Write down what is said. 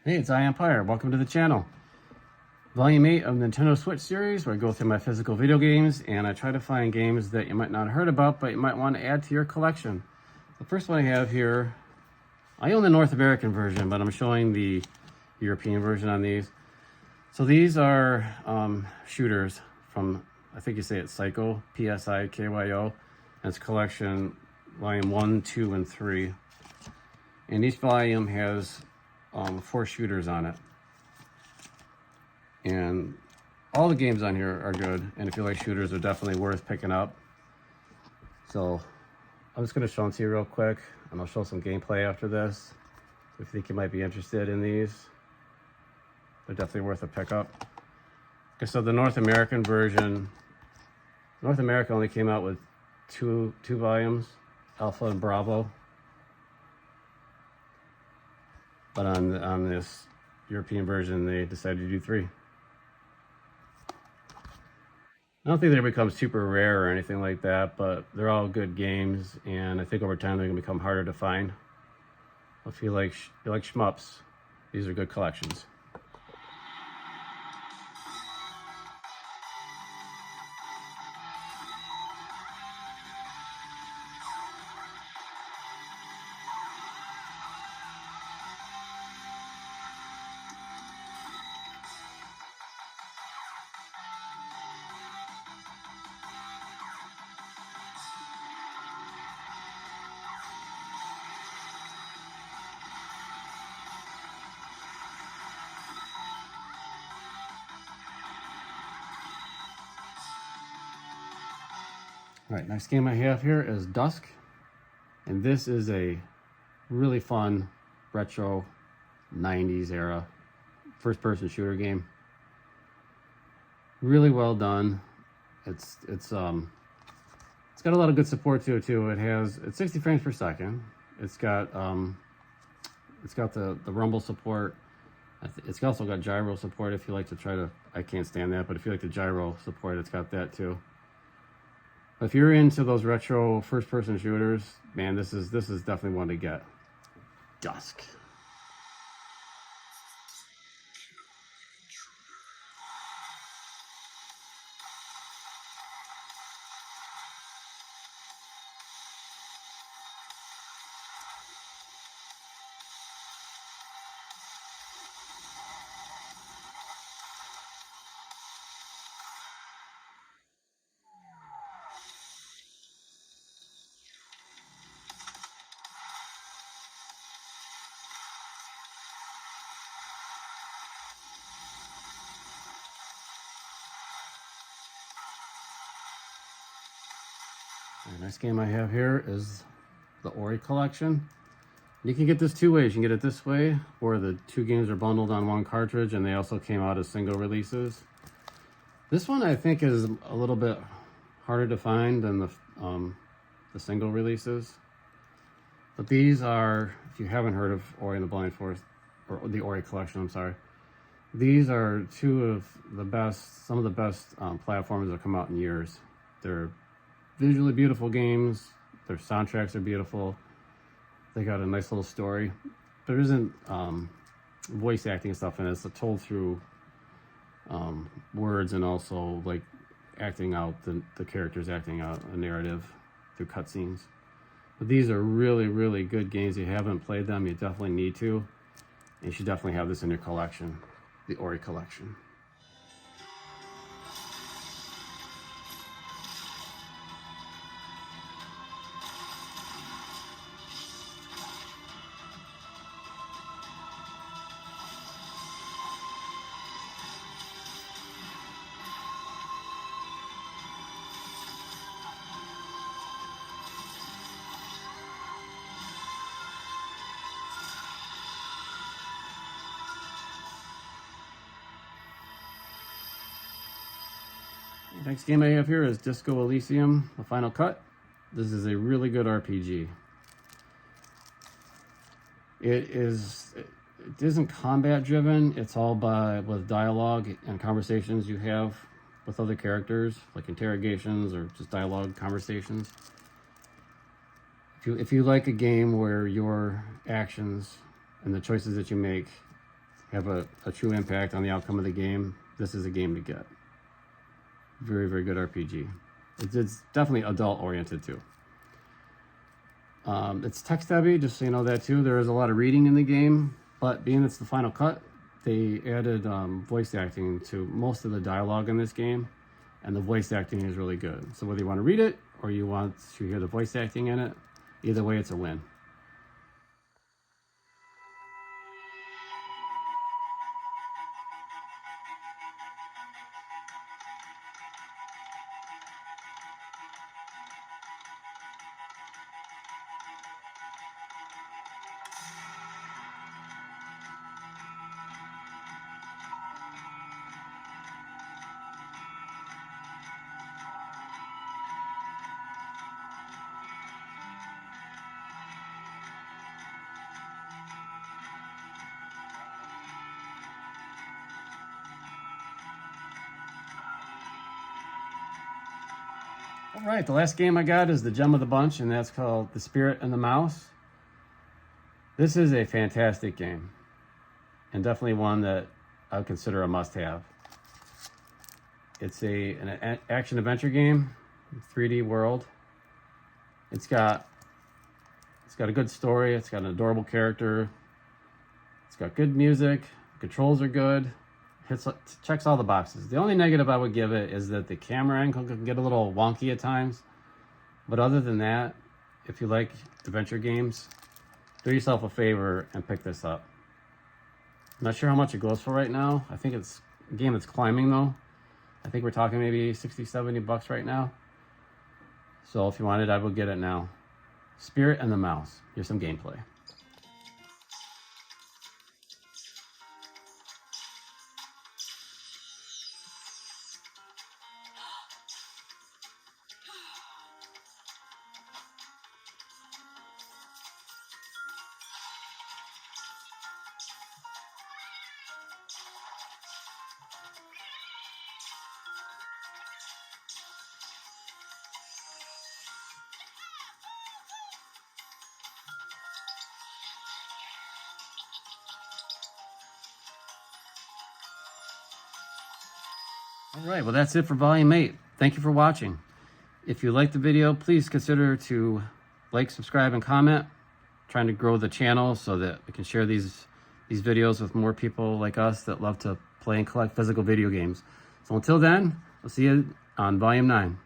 Hey, it's iEmpire. Welcome to the channel. Volume 8 of Nintendo Switch series, where I go through my physical video games and I try to find games that you might not have heard about, but you might want to add to your collection. The first one I have here, I own the North American version, but I'm showing the European version on these. So these are shooters from, I think you say it's Psycho, P-S-I-K-Y-O, and it's collection volume 1, 2, and 3. And each volume has 4 shooters on it. And all the games on here are good, and if you like shooters, they're definitely worth picking up. So I'm just going to show them to you real quick, and I'll show some gameplay after this. If you think you might be interested in these, they're definitely worth a pickup. Okay, so the North American version, North America only came out with two volumes, Alpha and Bravo. But on this European version, they decided to do 3. I don't think they become super rare or anything like that, but they're all good games, and I think over time they're gonna become harder to find. If you like shmups, these are good collections. All right, next game I have here is Dusk, and this is a really fun retro 90s era first-person shooter game. Really well done. It's got a lot of good support to it too. It's 60 frames per second. It's got the rumble support. It's also got gyro support if you like to try to. I can't stand that, but if you like the gyro support, it's got that too. If you're into those retro first-person shooters, man, this is definitely one to get. Dusk. The next game I have here is the Ori collection. You can get this 2 ways. You can get it this way, where the 2 games are bundled on 1 cartridge, and they also came out as single releases. This one I think is a little bit harder to find than the single releases. But these are, if you haven't heard of Ori and the Blind Forest, or the Ori collection, I'm sorry. These are some of the best platformers that have come out in years. They're visually beautiful games. Their soundtracks are beautiful. They got a nice little story. There isn't voice acting stuff in it. It's told through words, and also like acting out the characters acting out a narrative through cutscenes. But these are really, really good games. If you haven't played them, you definitely need to. And you should definitely have this in your collection, the Ori collection. Next game I have here is Disco Elysium, The Final Cut. This is a really good RPG. It isn't combat driven. It's all with dialogue and conversations you have with other characters, like interrogations or just dialogue conversations. If you like a game where your actions and the choices that you make have a true impact on the outcome of the game, this is a game to get. Very, very good RPG. It's definitely adult oriented too. It's text heavy, just so you know that too. There is a lot of reading in the game, but being it's the Final Cut, they added voice acting to most of the dialogue in this game, and the voice acting is really good. So whether you want to read it or you want to hear the voice acting in it, either way it's a win. All right, the last game I got is the gem of the bunch, and that's called The Spirit and the Mouse. This is a fantastic game, and definitely one that I would consider a must-have. It's an action-adventure game, 3D world. It's got a good story. It's got an adorable character. It's got good music. Controls are good. Checks all the boxes. The only negative I would give it is that the camera angle can get a little wonky at times. But other than that, if you like adventure games, do yourself a favor and pick this up. I'm not sure how much it goes for right now. I think it's a game that's climbing though. I think we're talking maybe 60, 70 bucks right now. So if you want it, I will get it now. Spirit and the Mouse. Here's some gameplay. All right, well, that's it for Volume 8. Thank you for watching. If you liked the video, please consider to like, subscribe, and comment. I'm trying to grow the channel so that we can share these videos with more people like us that love to play and collect physical video games. So until then, we'll see you on Volume 9.